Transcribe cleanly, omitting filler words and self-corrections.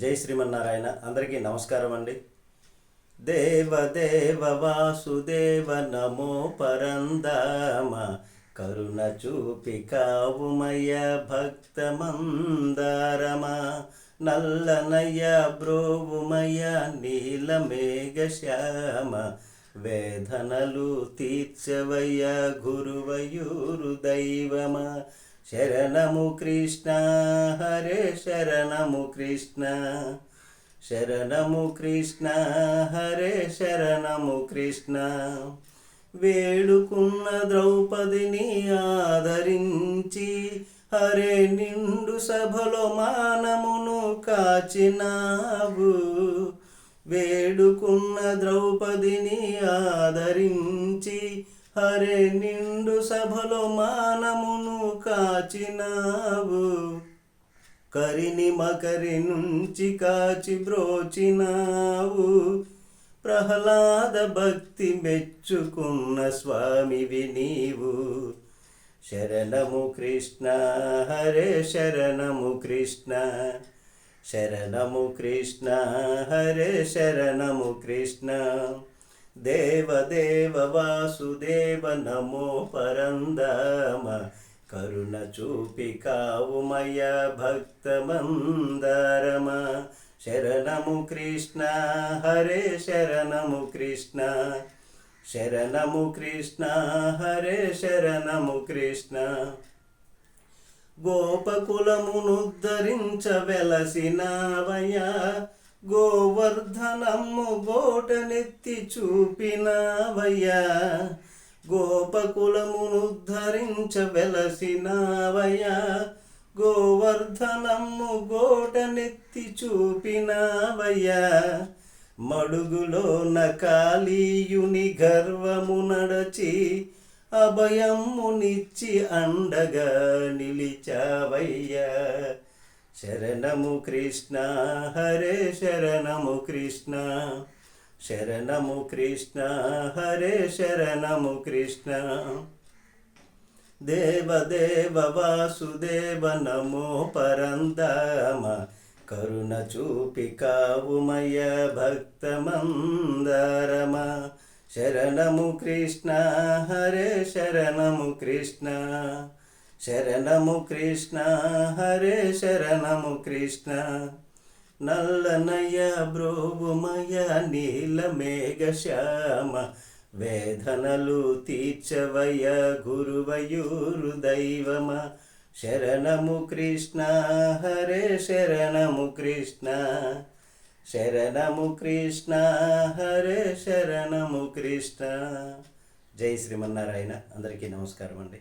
జై శ్రీమన్నారాయణ. అందరికీ నమస్కారం అండి. దేవదేవ వాసుదేవ నమో పరందామ, కరుణ చూపి కావుమయ భక్తమందారమ, నల్లనయ బ్రోవుమయ నీలమేఘ శ్యామ, వేదనలు తీర్చవయ గురువయూరు దైవమ. శరణము కృష్ణ హరే శరణము కృష్ణ, శరణము కృష్ణ హరే శరణము కృష్ణ. వేడుకున్న ద్రౌపదిని ఆదరించి హరే నిండు సభలో మానమును కాచినావు. వేడుకున్న ద్రౌపదిని ఆదరించి హరే నిండు సభలో మానమును కాచినావు. కరిని మకరి నుంచి కాచి బ్రోచినావు. ప్రహ్లాద భక్తి మెచ్చుకున్న స్వామివి నీవు. శరణము కృష్ణ హరే శరణము కృష్ణ, శరణము కృష్ణ హరే శరణము కృష్ణ. దేవదేవ వాసుదేవ నమో పరందామ, కరుణ చూపి కావుమయ భక్తమందారమ. శరణము కృష్ణ హరే శరణము కృష్ణ, శరణము కృష్ణ హరే శరణము కృష్ణ. గోపకులమునుద్ధరించ వెలసినావయ్యా, గోవర్ధనము గోటనెత్తి చూపినావయ్యా. గోపకులమునుద్ధరించ వెలసినావయ్యా, గోవర్ధనము గోటనెత్తి చూపినావయ్యా. మడుగులోన కాళీయుని గర్వము నడచి అభయమునిచ్చి అండగా నిలిచావయ్యా. శరణము కృష్ణ హరే శరణము కృష్ణ, శరణము కృష్ణ హరే శరణము కృష్ణ. దేవదేవ వాసుదేవ నమో పరందామ, కరుణ చూపి కావుమయ భక్తమందారమ. శరణము కృష్ణ హరే శరణము కృష్ణ, శరణము కృష్ణ హరే శరణము కృష్ణ. నల్లనయ బ్రోవుమయ నీలమేఘ శ్యామ, వేదనలు తీర్చవయ గురువయూరు దైవమ. శరణము కృష్ణ హరే శరణము కృష్ణ, శరణము కృష్ణ హరే శరణము కృష్ణ. జై శ్రీమన్నారాయణ. అందరికీ నమస్కారం అండి.